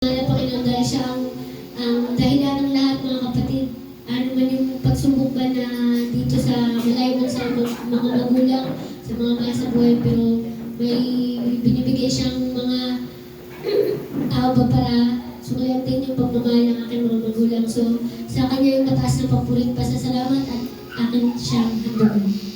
Panginoon, dahil siya ang dahilan ng lahat, mga kapatid. Ano man yung pagsubok ba na dito sa malayo man sa mga magulang, sa mga mahal sa buhay, pero may binibigay siyang mga awa para suklatin yung pagmamahal ng aking mga magulang. So, sa kanya yung mataas na papurit, pasasalamat at akin siyang handoon.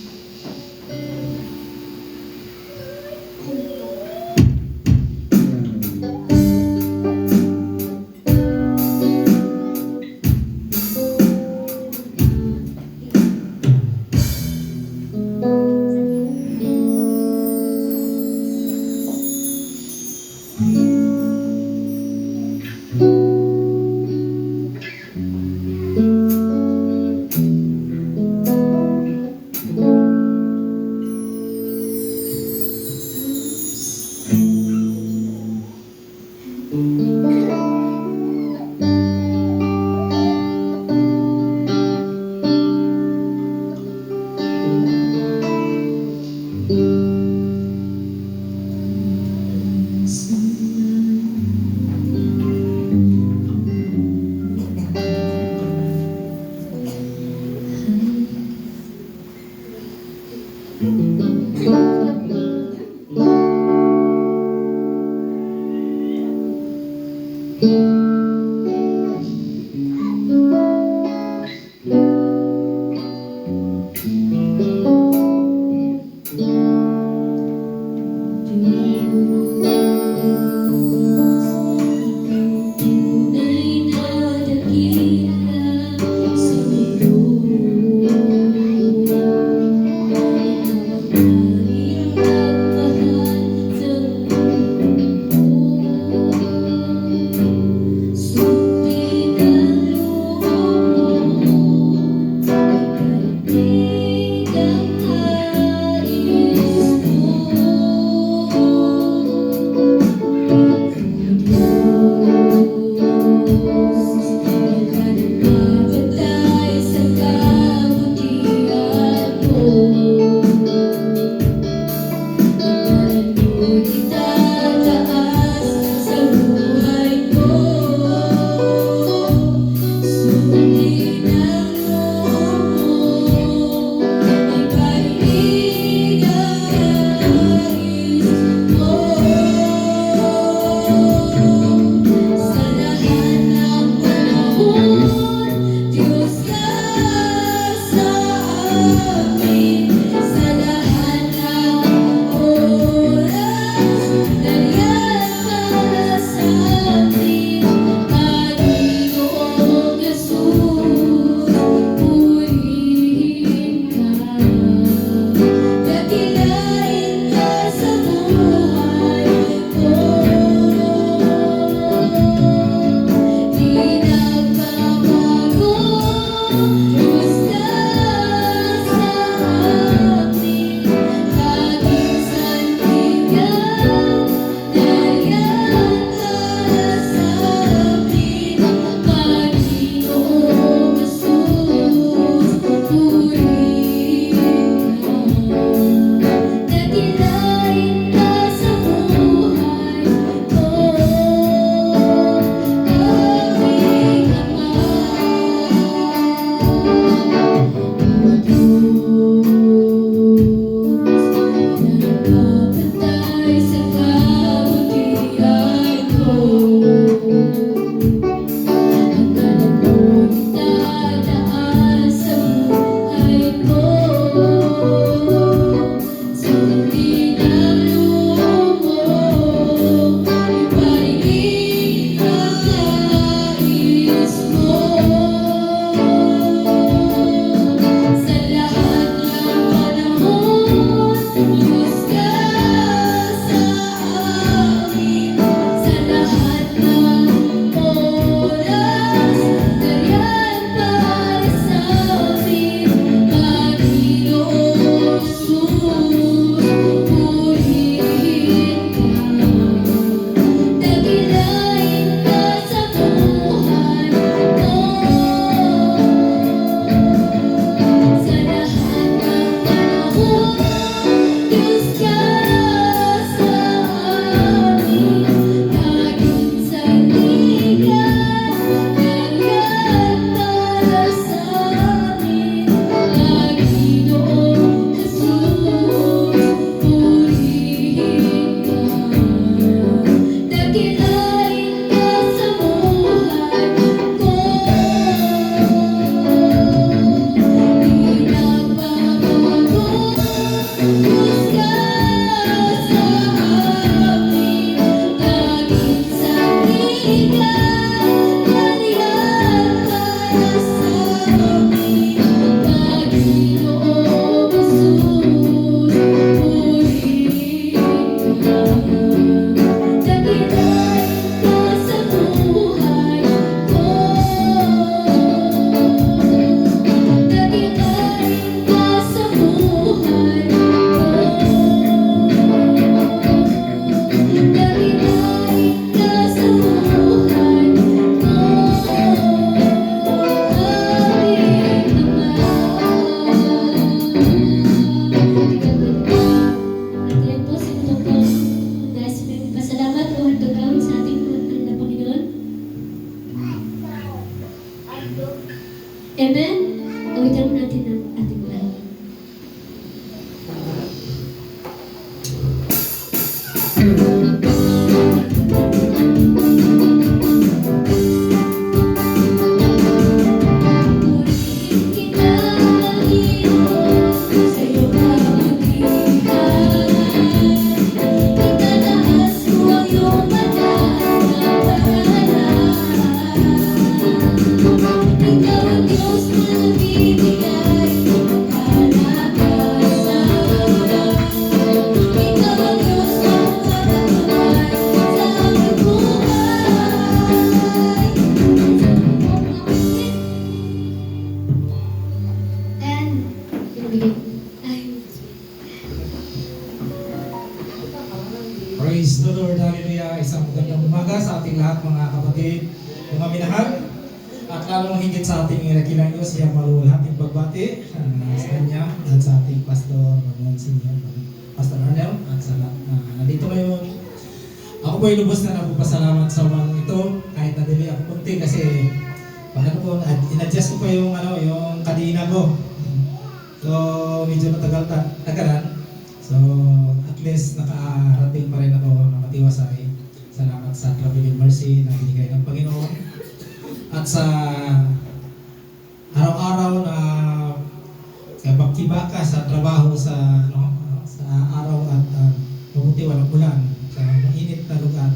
Amen? Awitan mo natin ang ating mahal. Praise the Lord, hallelujah. Isang magandang umaga sa ating lahat mga kapatid, mga minahal. At lalong higit sa ating inakilang Diyos, siya maluwalhating pagbati sa Kanya at sa ating Pastor Manuel Senior, Pastor Arnel, at sa lahat na nandito ngayon. Ako po ay lubos na nagpapasalamat sa umagang ito, kahit nadili ako punti kasi in-adjust ko pa yung kadina ko. So, medyo tagalan. So, at least nakarating pa rin ako nakatiwasay. Salamat sa Traveling Mercy na binigay ng Panginoon. At sa araw-araw na pagkibaka sa trabaho sa araw at mabuti walang ulan sa mainit na lugar.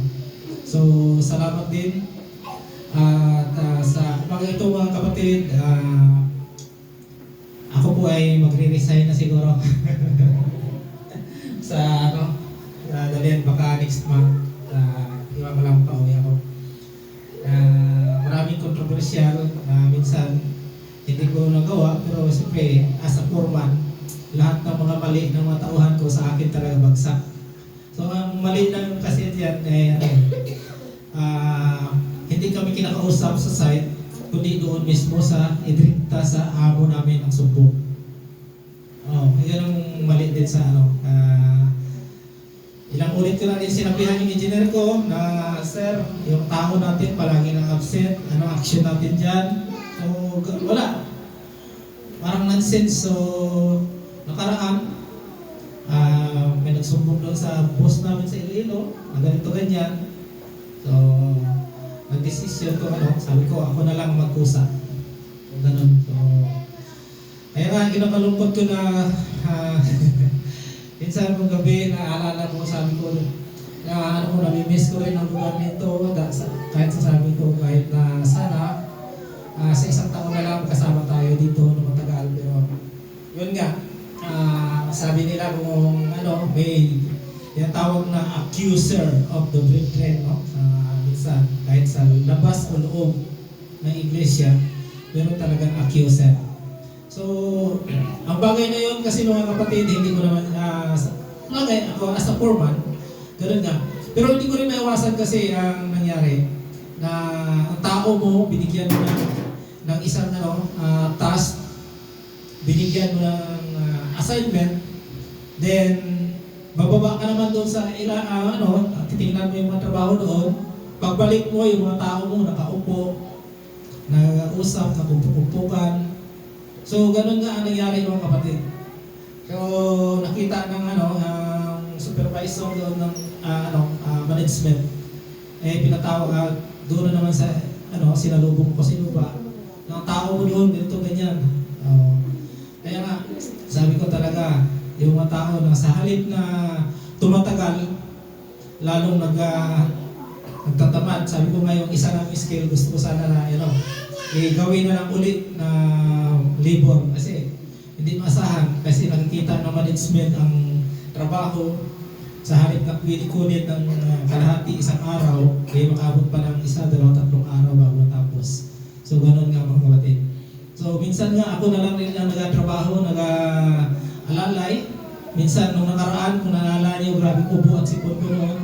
So, salamat din. At sa mga ito mga kapatid, ako po ay magre-resign na siguro. Sa dalian baka next month, iba ko lang pauwi ako. Maraming kontrobersyal na minsan hindi ko nagawa, pero siyempre as a foreman, lahat ng mga mali ng mga tauhan ko sa akin talaga bagsak. So ang mali lang kasi diyan hindi kami kinakausap sa site, kundi doon mismo sa idrikta sa amo namin ang subo. Yan ang mali din sa ilang ulit ko na din sinabihan yung engineer ko na, sir, yung tao natin palagi nang absent, ano action natin dyan? So, wala. Parang nonsense. So, nakaraan, may nagsumbong doon sa boss namin sa Iloilo, na ganito ganyan. So, nag-decision ko, sabi ko, ako na lang magkusa. So, ganun. So, kaya nga, kinakalungkot ko na minsan kong gabi, naaalala ko, sabi ko, namimiss ko rin ang lugar nito, kahit sasabi ko, kahit na sana, sa isang taon na lang kasama tayo dito na matagal, pero yun nga, sabi nila kung may yung tawag na accuser of the brethren, minsan, kahit sa labas o loob ng iglesia, meron talagang accuser. So, ang bagay na yun kasi mga kapatid, hindi ko naman, ako as a foreman, gano'n nga. Pero hindi ko rin maiwasan kasi ang nangyari, na ang tao mo, binigyan mo ng isang task, binigyan mo ng assignment, then, bababa ka naman doon sa titingnan mo yung mga trabaho doon, pagbalik mo yung mga tao mo, nakaupo, nag-usap, nakumpuk-kumpukan. So, ganun nga ang nangyari mga kapatid. So, nakita ng supervisor doon ng management. Pinatawag doon na naman sa sinalubong ko sinuba. Ng tao mo doon, ganito, ganyan. Kaya nga, sabi ko talaga, yung mga tao na sa halip na tumatagal, lalong nagtatamad. Sabi ko ngayon, isa ng skill, gusto ko sana na, gawin na lang ulit na labor kasi hindi masahan kasi nakikita ng management ang trabaho sa halip na kunit ng kalahati isang araw kaya makabot pa ng 1, 2, 3 araw bago matapos. So ganun nga mga kapatid. So minsan nga ako na lang rin ang nagatrabaho, nag-alalay. Minsan nung nakaraan, kung naalala niyo, grabe ubo at sipon ko noon.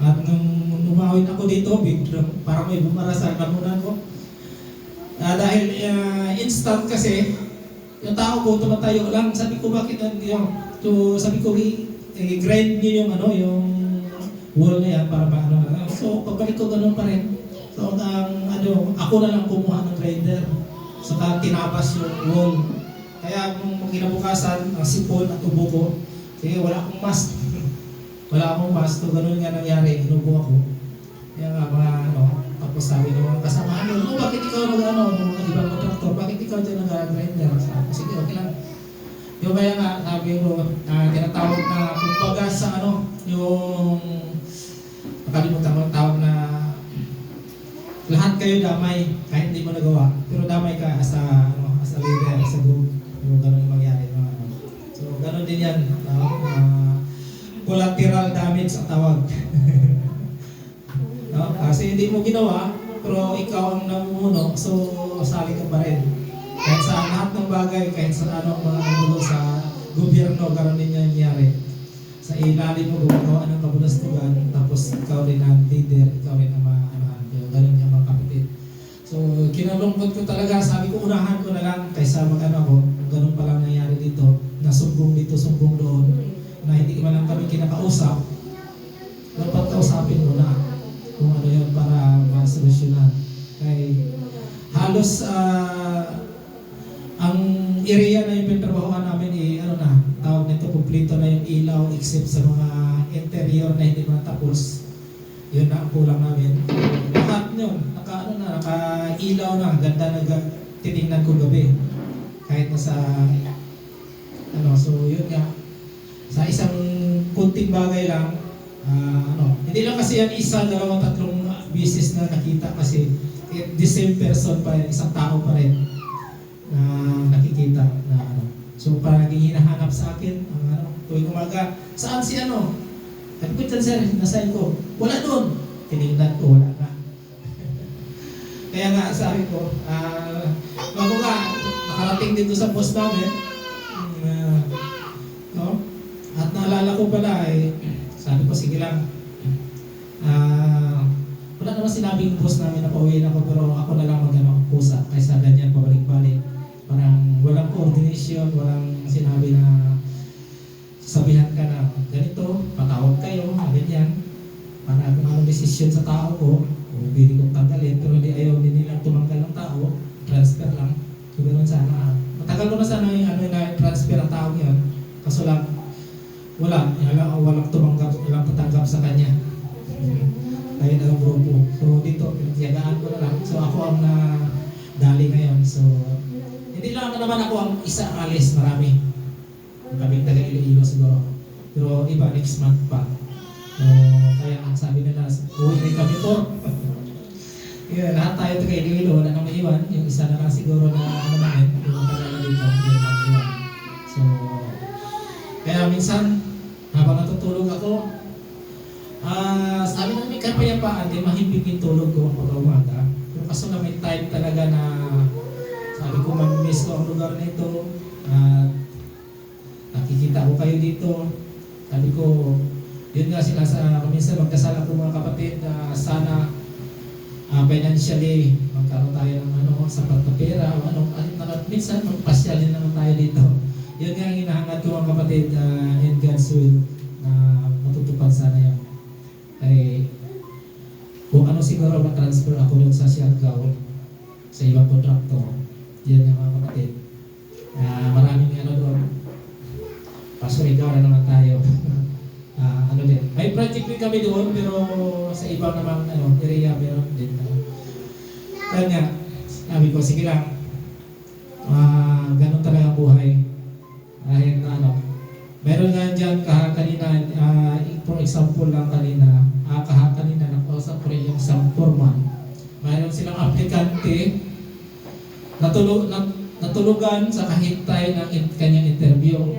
At nung umawin ako dito, parang may bumara sa lamunan ko. Dahil instant kasi, yung tao ko tumatayo lang, sabi ko bakit sabi ko i-grind nyo yung wall na yan para So pagbalik ko ganun pa rin. So ako na lang kumuha ng grinder. saka tinabas yung wall. Kaya nung kinabukasan, ang sipon at ubo ko, sige, wala akong mask. Wala akong mask, so ganun nga nangyari, inubo ako. Kaya nga mga tapos sabi ng mga kasama ko, bakit ikaw ng mga ibang kontraktor, bakit ikaw dyan nag-grinder? Sabi ko, sige, okay lang. Yung kaya nga, sabi ko, tinatawag na, kumbaga sa yung, nakalimutan ko ang tawag na, lahat kayo damay, kahit hindi mo nagawa, pero damay ka as a leader, as a group, yung gano'n yung mangyari. So, gano'n din yan, collateral damage ang tawag. No? Kasi hindi mo ginawa, pero ikaw ang namumuno, so sali ka pa rin. Kahit sa lahat ng bagay, kahit sa mga angulo sa gobyerno, gano'n din yan nangyari. Sa ilalim mo gumagawa ng kabulastugan, tapos ikaw rin ang leader, ikaw rin ang gano'n yung mga kapatid. So, kinalungkot ko talaga, sabi ko, unahan ko na lang kaysa ako, gano'n pa lang nangyari dito, na sumbong dito, sumbong doon, na hindi man lang kami kinakausap, dapat kausapin mo na kung ano yun para masolusyonan. Kaya halos ang area na yung pintrabahoan namin tawag nito, kumplito na yung ilaw except sa mga interior na hindi man tapos. Yun na ang kulang namin. Lahat yun, naka-ilaw na, ganda na titingnan ko gabi. Kahit na sa so yun nga. Sa isang kunting bagay lang, hindi lang kasi yan isa, dalawang, tatlong business na nakita kasi the same person pa rin, isang tao pa rin na nakikita na So parang hinahanap sa akin, tuwing umaga, saan si Sabi ko dyan sir, nasayin ko, wala doon. Tinignan ko, wala na. Kaya nga sabi ko, bago nga, nakarating dito sa post namin, at naalala ko pala sabi ko sige lang, wala naman sinabing boss namin na pauwiin ako, pero ako na lang pusa kaysa ganyan pabalik-balik. Parang walang coordination, walang sinabi na sabihan ka na ganito, patawag kayo, ganyan. Para kung anong desisyon sa tao ko, pwede kong tanggalin, pero hindi ayaw din nilang tumanggal ng tao, transfer lang. So ganoon sana. Matagal ko na sana yung na transfer ang tao yun, kaso lang, walang tumanggap, walang tatanggap sa kanya. Ayun ang grupo. So dito, pinagsiyagaan ko na lang. So ako ang dali ngayon. So hindi lang naman ako ang isa alis, marami. Kaming taga Iloilo siguro. Pero iba next month pa. So kaya ang sabi nila, uwi rin kami po. Yeah, lahat tayo taga Iloilo, wala nang maiwan. Yung isa na lang siguro na namin, yung taga dito, yung mag-iwan. So kaya minsan, habang natutulog ako, sabi na may kapayapaan, di mahimbing yung tulog ko pag umaga. Pero kaso na may time talaga na sabi ko, mag-miss ko ang lugar nito. Nakikita ko kayo dito. Sabi ko, yun nga sila minsan magdasal ako mga kapatid na sana financially magkaroon tayo ng sapat na pera o minsan magpasyal din naman tayo dito. Yun nga ang hinahangad ko mga kapatid in God's will na matutupad sana yan. Ay kung siguro matransfer ako doon sa Siargao sa ibang kontraktor. Yan yung mga kapatid. Maraming doon. Pasurigaw na naman tayo. Din. May project din kami doon pero sa ibang namang area meron din. Kaya nga, sabi ko, sige lang. Ganun talaga ang buhay. Dahil meron nga dyan kanina, for example lang kanina, kanina nakausap ko rin yung isang foreman. Mayroon silang aplikante natulugan sa kahintay ng kanyang interview.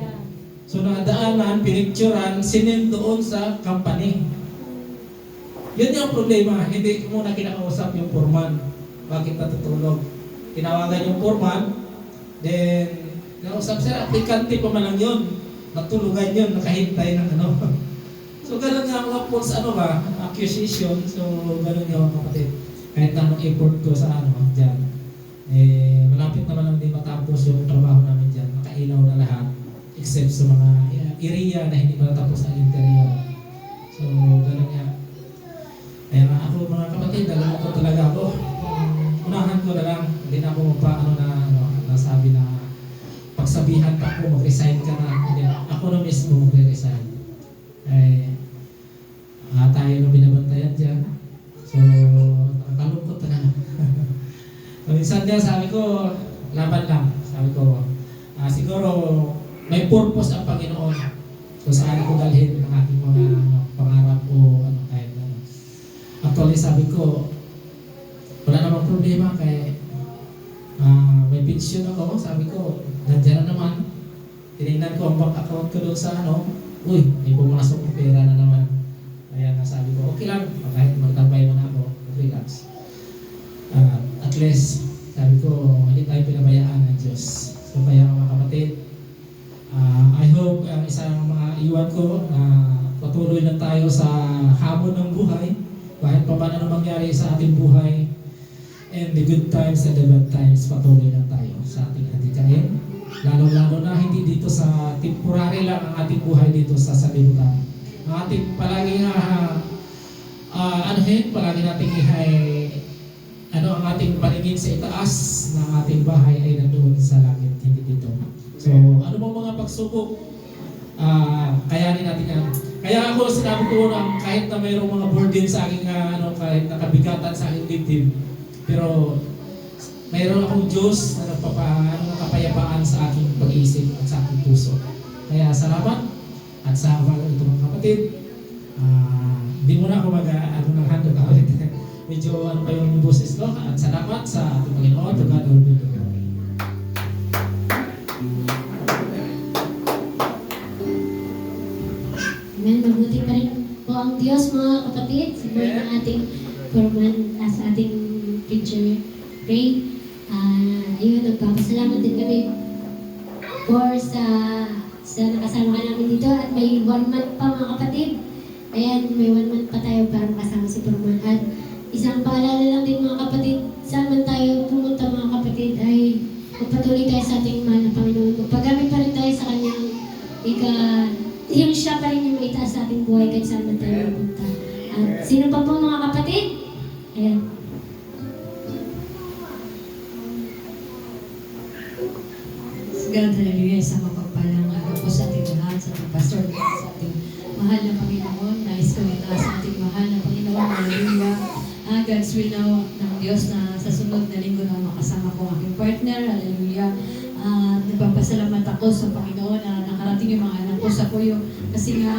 So nadaanan, pinicturan, sinend doon sa company. Yun yung problema, hindi muna kinakausap yung foreman. Bakit natutulog? Tinawagan yung foreman, then nausap sila, aplikante pa man lang yun. Natulugan yun, nakahintay ng So ganun nga mga false accusation. So ganun nga mga kapatid. Kahit anong effort ko sa dyan. Malapit naman lang din matapos yung trabaho namin dyan. Makailaw na lahat. Except sa mga area na hindi matapos ang interior. So ganun nga. Kaya ako mga kapatid, ko talaga ako. Unahan ko na lang. Hindi na ako sabi na pagsabihan pa ako, mag-resign ka na. Hindi, ako na mismo mag-resign. Tayo na binabantayan dyan. So, nakakalungkot na. So, minsan nga sabi ko, laban lang. Sabi ko, siguro may purpose ang Panginoon. So, saan ko dalhin ang aking mga pangarap o ano kahit ano. Actually, sabi ko, wala namang problema kay may pension ako. Sabi ko, nandiyan na naman. Tinignan ko ang bank account ko doon sa uy, may pumasok ng pera na naman. Kaya nasabi ko, okay lang, kahit magtambay mo na ako, relax. At least, sabi ko, hindi tayo pinabayaan ng Diyos. So kaya mga kapatid, I hope isang mga iwan ko na patuloy na tayo sa hamon ng buhay, kahit pa ba na mangyari sa ating buhay, and the good times and the bad times, patuloy na tayo sa ating adikain. Lalo-lalo na hindi dito sa temporary lang ang ating buhay dito sa sanlibutan. Ang ating palagi palagi nating ang ating paningin sa itaas ng ating bahay ay nandoon sa langit, hindi dito. So, ano bang mga pagsubok, kayanin natin yan. Kaya ako sinabi ko na kahit na mayroong mga burden sa aking, kahit nakabigatan sa aking dibdib, pero mayroon akong Diyos na nakapayapaan sa aking pag-iisip at sa aking puso. Kaya salamat at sa ito mga kapatid. Hindi mo na ako mag-handle ka ulit. Medyo pa yung boses ko. At salamat sa ating Panginoon. To God all be the glory. Amen. Mabuti pa rin po ang Diyos, mga kapatid. Siguro ng ating forman sa ating picture. Pray. Ayun, nagpapasalamat din kami for sa nakasama ka namin dito at may 1 month pa mga kapatid. Ayan, may 1 month pa tayo para makasama si Forman. At isang paalala lang din mga kapatid, saan man tayo pumunta mga kapatid ay magpatuloy tayo sa ating mahal na Panginoon. Magpagamit pa rin tayo sa kanyang yung siya pa rin yung maitaas sa ating buhay kahit saan man tayo pumunta. At sino pa po mga kapatid? Ayan. God, hallelujah, isang mapagpalang araw po sa ating lahat, sa ating pastor, sa ating mahal na Panginoon. Nais ko itaas sa ating mahal na Panginoon. Hallelujah. God's will now ng Diyos na sa sunod na linggo na makasama ko ang aking partner. Hallelujah. Nagpapasalamat ako sa Panginoon na nakarating yung mga anak ko sa Kuyo. Kasi nga,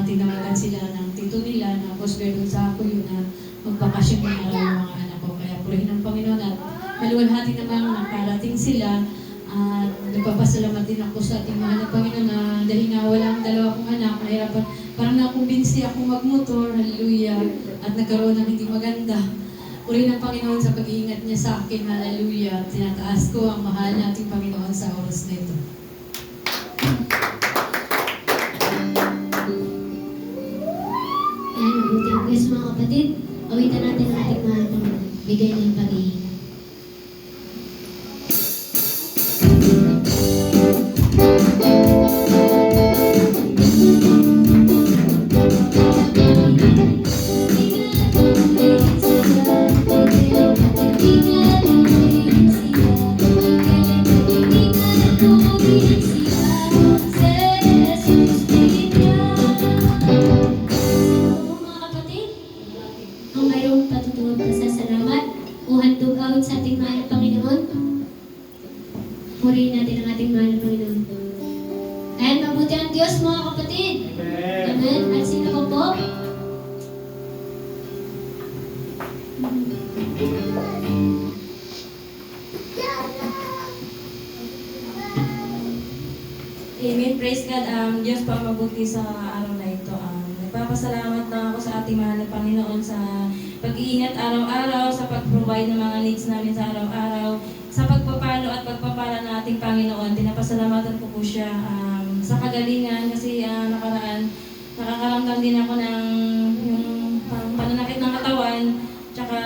tinawagan sila ng tito nila na postgrad sa Kuyo na magbakasyon ng araw yung mga anak ko. Kaya purihin ng Panginoon at maluwalhati namang nakarating sila. At nagpapasalamat din ako sa ating mahal na Panginoon na dahil nga walang dalawa kong anak, nahirapan, parang nakumbinsi akong magmotor, hallelujah, at nagkaroon ng hindi maganda. Purihin ng Panginoon sa pag-iingat niya sa akin, hallelujah, at tinataas ko ang mahal na ating Panginoon sa oras na ito. Ayan, mabuti ang Diyos mga kapatid. Awitan natin ang ating mahal na Panginoon. Bigay ng pag-iingat. Sa ating mahal na Panginoon. Purihin natin ang ating mahal na Panginoon. Ayan, mabuti ang Diyos mga kapatid. Amen. At sino ko po? Amen. Praise God. Diyos po ang mabuti sa araw na ito. Nagpapasalamat na ako sa ating mahal na Panginoon sa pag-iingat araw-araw, sa pag-provide ng mga needs namin sa araw-araw, sa pagpapalo at pagpapala ng ating Panginoon. Pinapasalamatan ko po siya sa kagalingan kasi nakaraan, nakakaramdam din ako ng yung pananakit ng katawan, tsaka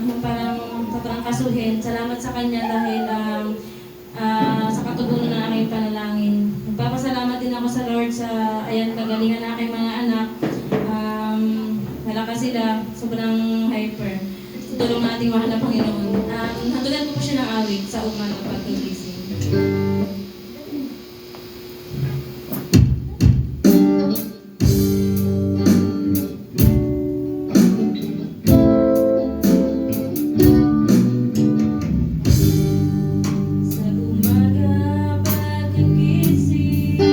yung parang patrangkasuhin. Salamat sa Kanya dahil sa katugunan ng aking panalangin. Nagpapasalamat din ako sa Lord sa kagalingan ng aking mga anak. Malakas sila, sobrang hyper. Sa tulong ng ating mahal na Panginoon. Handugan ko po siya ng awit sa uman ng pagkagising. Sa umaga pagkagising,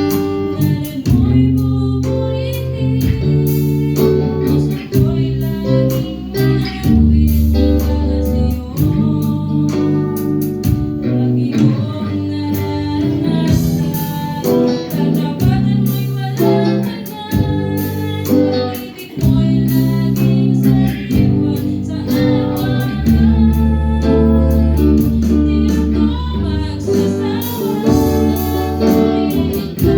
ngalan mo'y buburihin. Puso ko'y laging aawit para sa'yo. Lagi kong nararanasan, katapatan mo'y walang hanggan. Pag-ibig mo'y laging sariwan sa araw-araw. Di ako magsasawa, purihin ka.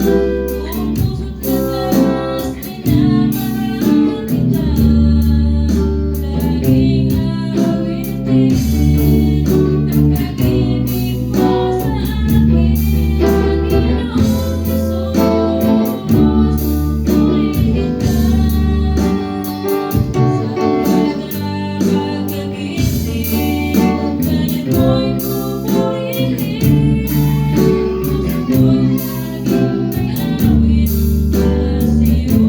Buong puso't lakas, minamahal kita. Laging aawitin ang pag-ibig mo sa akin, Panginoong Hesus. Purihin ka. Sa umaga pagkagising, ngalan mo'y buburihin. Puso ko'y laging may awit para sa'yo.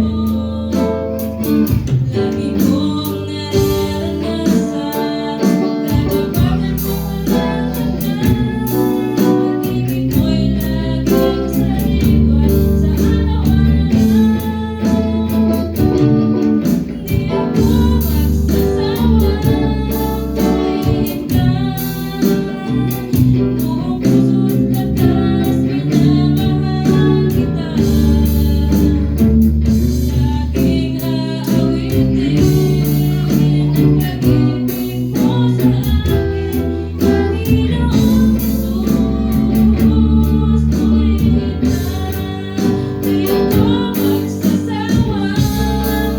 Lagi kong nararanasan, katapatan mo walang hanggan. Pag-ibig mo'y laging sariwan sa araw-araw. Di ako magsasawa, purihin ka. Buong puso't lakas, minamahal kita. Laging aawitin ang pag-ibig mo sa akin, Panginoong Hesus. Purihin ka. Di ako magsasawa,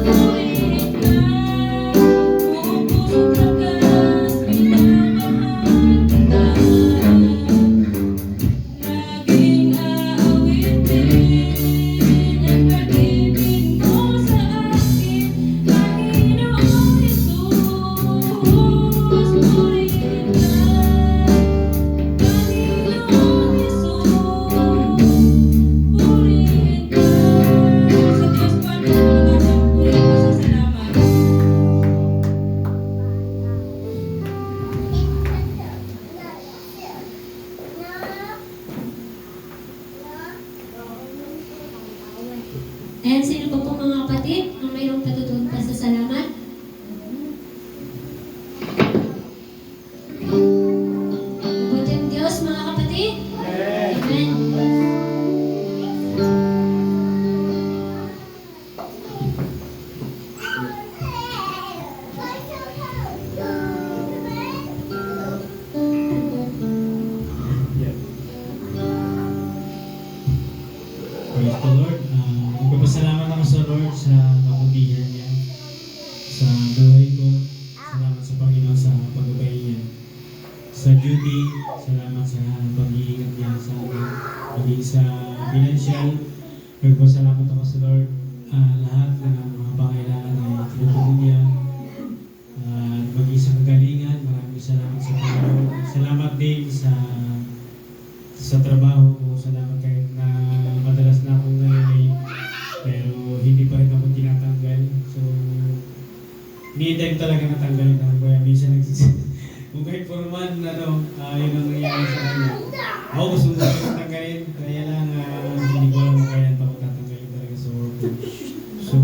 purihin ka. Buong puso't lakas, minamahal kita. Laging aawitin ang pag-ibig mo sa akin, Panginoong Hesus. Purihin ka, Panginoong Hesus. Purihin ka. Sa Diyos po ang pinagpapuri ko sa salamat. Ayan, sino pa po mga kapatid ang mayroong patutunan pa sa salamat? Mabuti ang Diyos, mga kapatid. Amen. Praise the Lord. Nagpapasalamat ako sa Lord sa kabutihan niya sa buhay ko. Salamat sa Panginoon sa paggabay niya. Sa duty, salamat sa pag-iingat niya sa akin. Maging sa financial, nagpapasalamat ako sa Lord. Lahat ng mga pangailangan ay tinutugon niya. Maging sa kagalingan, maraming salamat sa Panginoon. Salamat din sa trabaho ko. Salamat kahit na madalas na akong nalilate, pero hindi pa rin ako tinatanggal. So, ni-time talaga natanggalin ako. Kaya minsan kung kahit foreman, yun ang nangyayari sa kanya. Ako gusto ko tatanggalin, kaya lang hindi ko alam kung kaya pa ako tatanggalin talaga sa work ko. So,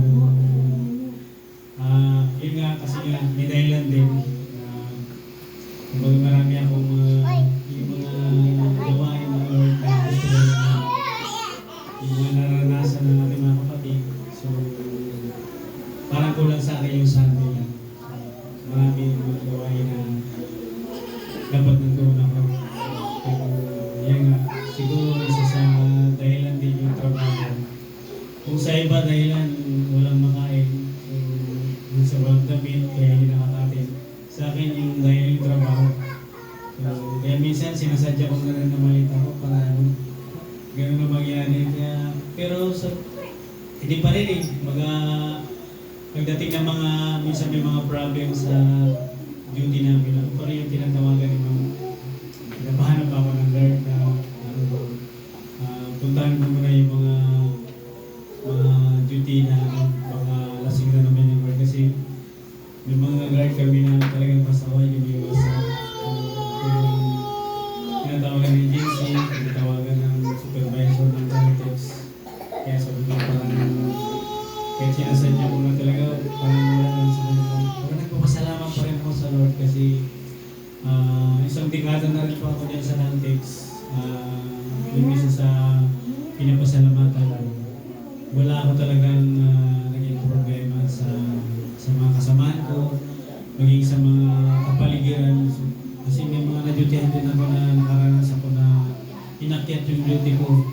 yun nga, kasi nga, may dahilan din. Kumbaga marami akong yung mga gawain ng Lord na gusto ko rin yung mga naranasan ng ating mga kapatid. So, parang kulang sa akin yung Sunday lang. Marami yung mga gawain na dapat nandun ako. Pero yan nga, siguro isa sa dahilan din yung trabaho. Kung sa iba dahilan, walang makain. So, yung sa walang damit, kaya hindi nakakatin. Sa akin yung dahil yung trabaho. So, kaya minsan sinasadya ko na rin na malit ako para ganun na mangyari. Kaya, pero hindi pa rin pagdating ng mga, minsan may mga problems sa duty namin. Ako pa rin yung tinatawagan ng mga, pinapahanap ako ng Lord. Isang dekada na rin po ako dyan sa Nantex. Yung isa sa pinapasalamatan ko. Wala ako talagang naging problema sa mga kasamahan ko, maging sa mga kapaligiran. Kasi may mga na-dutyhan din ako na nakaranas ako na inakyat yung duty ko.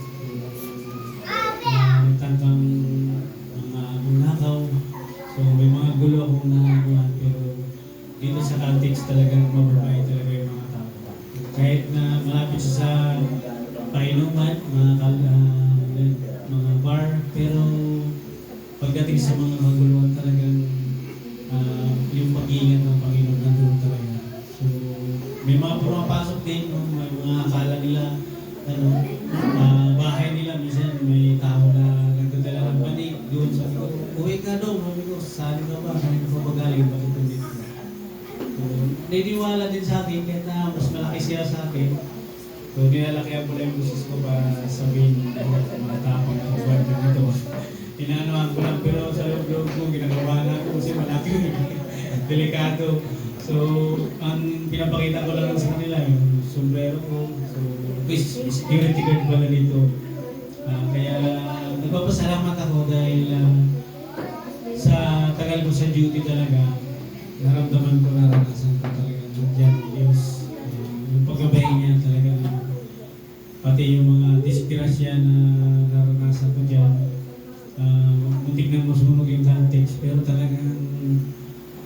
Nagtangkang mga nakaw. So may mga gulo akong nakakuha. Pero dito sa Caltex talagang mababay talaga yung mga tao. Kahit na malapit siya sa painuman, mga bar, pero pagdating sa mga maguluhan talagang yung pag-iingat ng Panginoon nandun talaga. So, may mga pumapasok din, no? May mga akala nila, bahay nila, minsan may tao na nagdadala ng panig doon. Sabi ko, uwi ka daw, sabi ko, saan ka ba? Saan ka ba galing? Bakit dito? So, niniwala din sa akin, kahit na mas malaki siya sa akin. So, nilalakihan ko na yung busis ko para sabihin mga tapang na buwan ko dito. Inaanohan ko lang, pero sa loob ko, ginagawa na ako kasi malaki. Delikado. So, ang pinapakita ko lang sa kanila, yung sombrero ko. So, security guard pala dito. Kaya, nagpapasalamat ako dahil sa tagal ko sa duty talaga, naramdaman ko, naranasan ko talaga diyan, Diyos. Yung paggabay niya talaga, pati yung mga disgrasya na naranasan ko dyan, muntik na masunog yung Caltex, pero talagang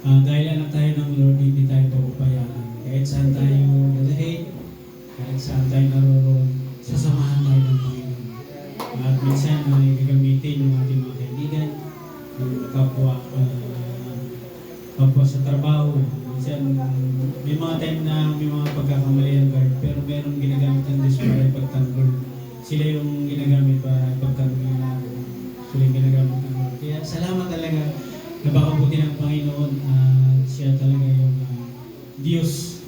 dahil anak tayo ng Lord, hindi tayo papabayaan. Kahit saan tayo nalahit, kahit saan tayo naroon, sasamahan tayo ng Panginoon. At minsan ay gagamitin yung ating mga kaibigan, yung kapwa sa trabaho. Minsan, may mga time na may mga pagkakamalian guard, pero meron ginagamit ng Diyos para ipagtanggol. Sila yung ginagamit para ipagtanggol na sila yung ginagamit ng Lord. Kaya salamat talaga, napakabuti ng Panginoon. Siya talaga yung Diyos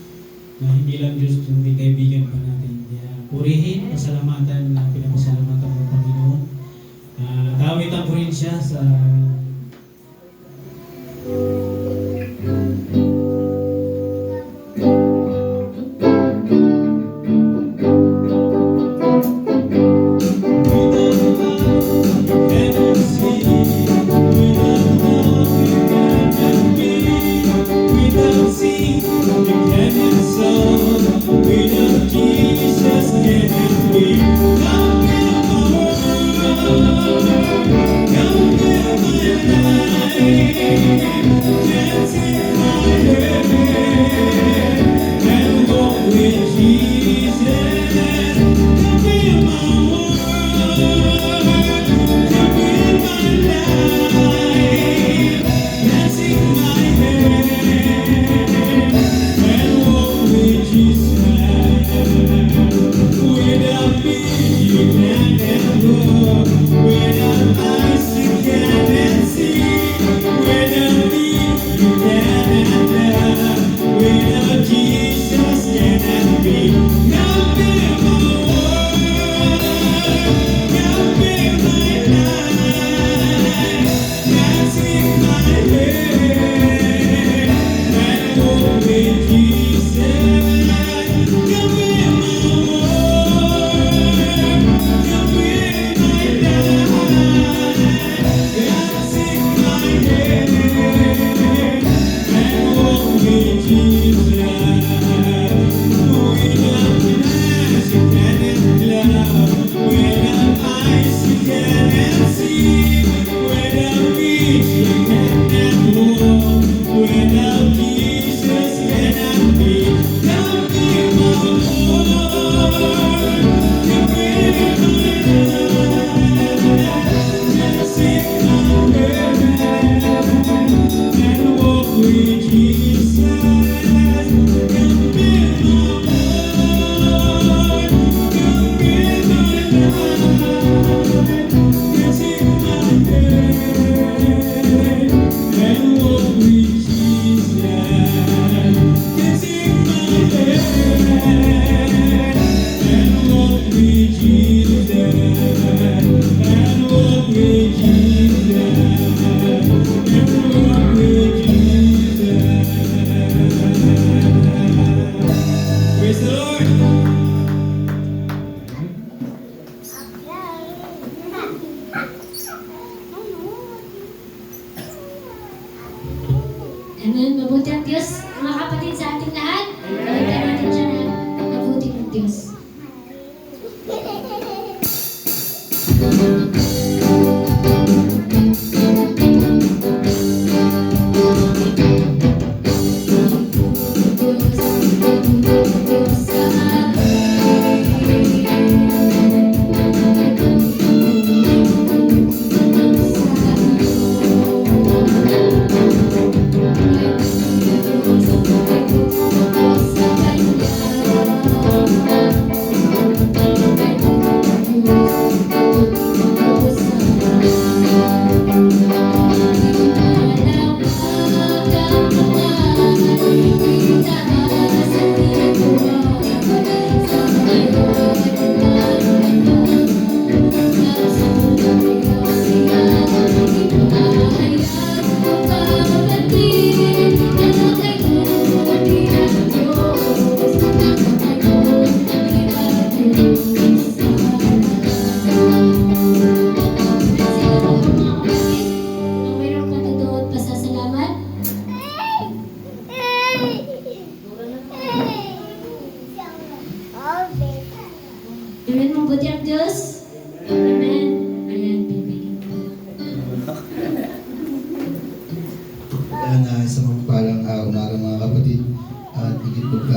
na hindi lang Diyos, kundi kaibigan pa natin. Kaya purihin, pasalamatan na pinapasalamatan ng Panginoon. Dawitan ko rin siya sa Come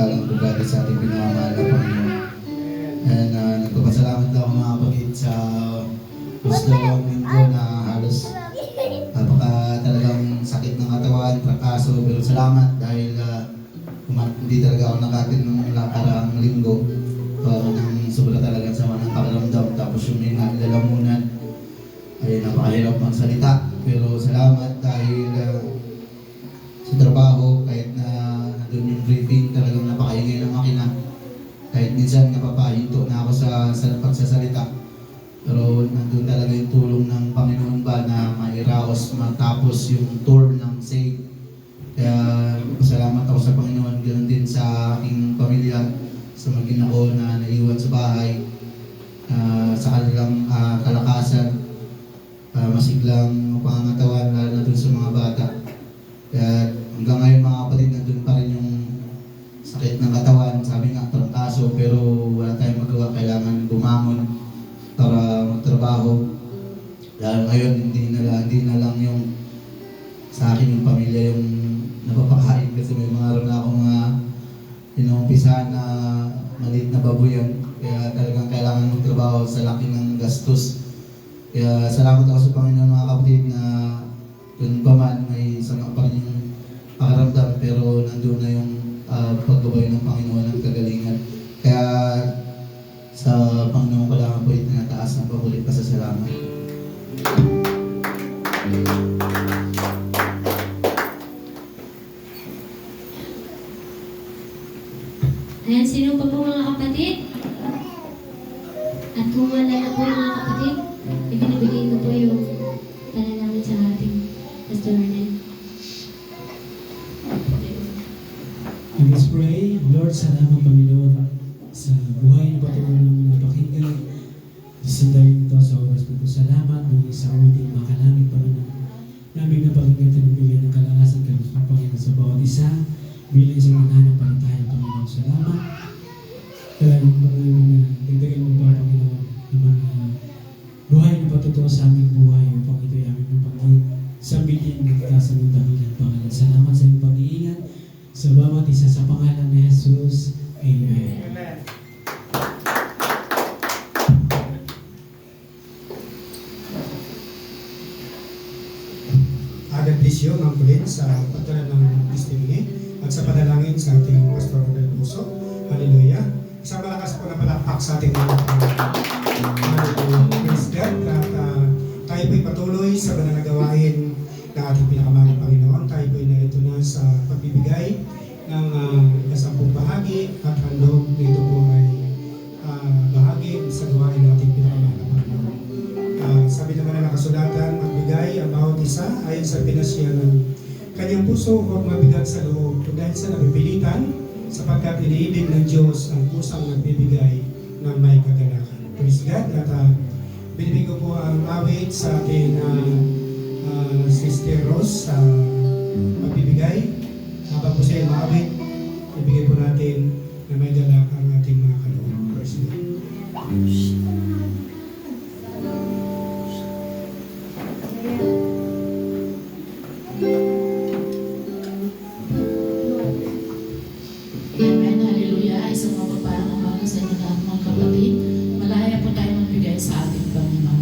paggalang bugati sa ating pinamamahal na Panginoon. And nagpapasalamat daw ako mga kapatid sa gusto kong linggo na halos talagang sakit ng katawan, trakaso, pero salamat dahil hindi talaga ako nakatin ng nakaraang linggo. Nang sobra talaga sa ng pakiramdam, tapos yung mga lalamunan ay napakahirap magsalita. Pero salamat dahil sa trabaho, kahit na nandun yung briefing, talagang napakaingay ng makina. Kahit minsan napapahinto na ako sa pagsasalita. Pero nandun talaga yung tulong ng Panginoon ba na mairaos, matapos yung tour ng SAVE. Kaya pasalamat ako sa Panginoon, ganoon din sa aking pamilya, sa mag-ina ko na naiwan sa bahay, sa kanilang kalakasan, masiglang pangangatawan, lalo na dun sa mga bata. Kaya hanggang ngayon mga kapatid, nandun pa rin yung sakit ng katawan, sabi nga trangkaso, pero wala tayong magawa, kailangan bumangon para magtrabaho. Dahil ngayon hindi na lang yung sa akin yung pamilya yung napapakain, kasi may mga araw na akong mga inuumpisahan na maliit na babuyan, kaya talagang kailangan magtrabaho sa laki ng gastos. Kaya salamat ako sa Panginoon mga kapatid na yun pa man may sama pa rin yung pakiramdam, pero nandun na yung paggabay ng Panginoon ng kagalingan. Kaya sa Panginoon ko lang po itinataas ng pabulit pasasalamat. Ayan, sino pa po mga kapatid? At kung wala na po mga kapatid, ibinibigay ko po yung panalangin sa ating Pastor Arnel. Let us pray. Lord, salamat Panginoon sa buhay na patuloy ng napakinggan. Sa dahil ito sa oras na ito, salamat muli sa awiting makalangit Panginoon. Namin napakinggan ito ng bigyan ng kalakasan kalos ng Panginoon sa bawat isa bilang isang mananampalataya Panginoon. Salamat. Talagang Panginoon na dagdagan mo pa Panginoon ng mga buhay na patutuwa sa aming buhay upang ito'y aming mapaging sambitin ng taas ng dahilan Panginoon. Salamat sa iyong pag-iingat sa bawat isa sa pangalan ni Jesus. Amen. God bless you, Ma'am Colleen, sa pagdala ng testimony at sa panalangin sa ating Pastor Rodel Puso. Hallelujah. Isang malakas po na palakpak sa ating mga praise God. At tayo po'y patuloy sa banal na gawain ng ating pinakamahaling Panginoon. Tayo po'y narito na sa pagbibigay ng kasampung bahagi at handog nito po ay bahagi sa gawain ng ating pinakamahaling Panginoon. Sabi naman na nakasulatan, magbigay ang bawat isa ayon sa pinasya ng kanyang puso, huwag mabigat sa loob dahil sa napipilitan, sapagkat iniibig ng Diyos ang pusang nagbibigay ng may kagalakan. Praise God. At binibig ko po ang awit sa ating Sister Rose sa pagbibigay. Habang po siya maawit, ibigay po natin na may galak ang ating mga kaloob. Praise God. Amen. Hallelujah. Isang mapagparang umaga sa inyo lahat mga kapatid. Malaya po tayo magbigay sa ating Panginoon.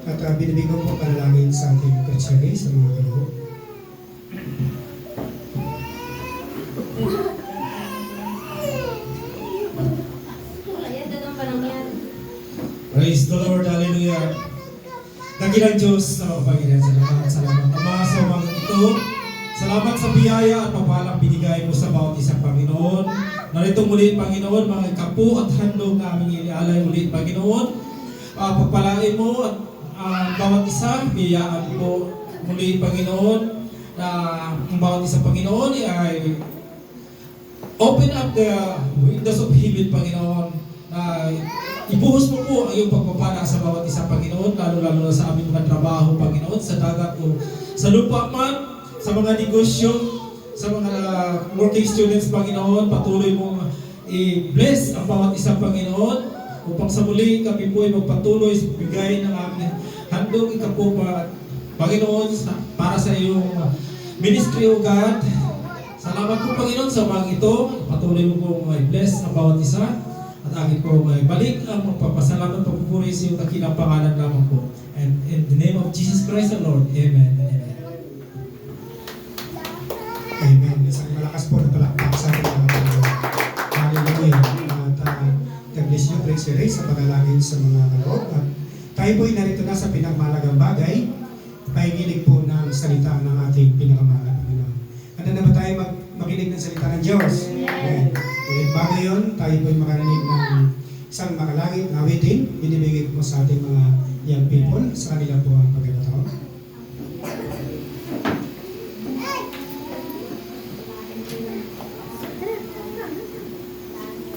At binibigyan ko po panalangin sa ating kutsari, sa mga kaloob. Ayan, dadang pa lang yan. Praise the Lord, hallelujah. Dakilang Diyos na mapagpagilan, salamat Ama sa mga ito. Salamat sa biyaya at pagpalang binigay mo sa bawat isang Panginoon. Narito muli, Panginoon, mga kapu at handog na aming inialay muli, Panginoon. Pagpalain mo at bawat isa, biyayaan po muli, Panginoon, na ang bawat isang Panginoon ay open up the windows of heaven, Panginoon, na ibuhos mo po ang iyong pagpapala sa bawat isang Panginoon, lalo-lalo na sa aming mga trabaho, Panginoon, sa dagat o sa lupa man, sa mga negosyo, sa mga working students, Panginoon, patuloy mong i-bless ang bawat isang Panginoon, upang sa muli kami po ay magpatuloy sa bigay ng aming handog ikapo, Panginoon, para sa iyong ministry, O God. Salamat po, Panginoon, sa mga ito. Patuloy mo po i-bless ang bawat isa. At akin po may balik ang magpapasalamat, pagpupuri sa iyong dakilang pangalan lamang po. And in the name of Jesus Christ the Lord, Amen and Amen. Amen. Isang malakas po na palakpak sa ating mga Panginoon. Hallelujah. At God bless you, praise you, sa panalangin sa mga kaloob. At tayo po ay narito na sa pinakmahalagang bagay, pakikinig po ng salita ng ating pinakamahalagang Panginoon. Handa na ba tayo makinig ng salita ng Diyos? Amen. Ulit bago yun, tayo po ay makarinig ng isang makalangit na awitin, binibigay ko sa ating mga young people, sa kanila po ang pagkakataon.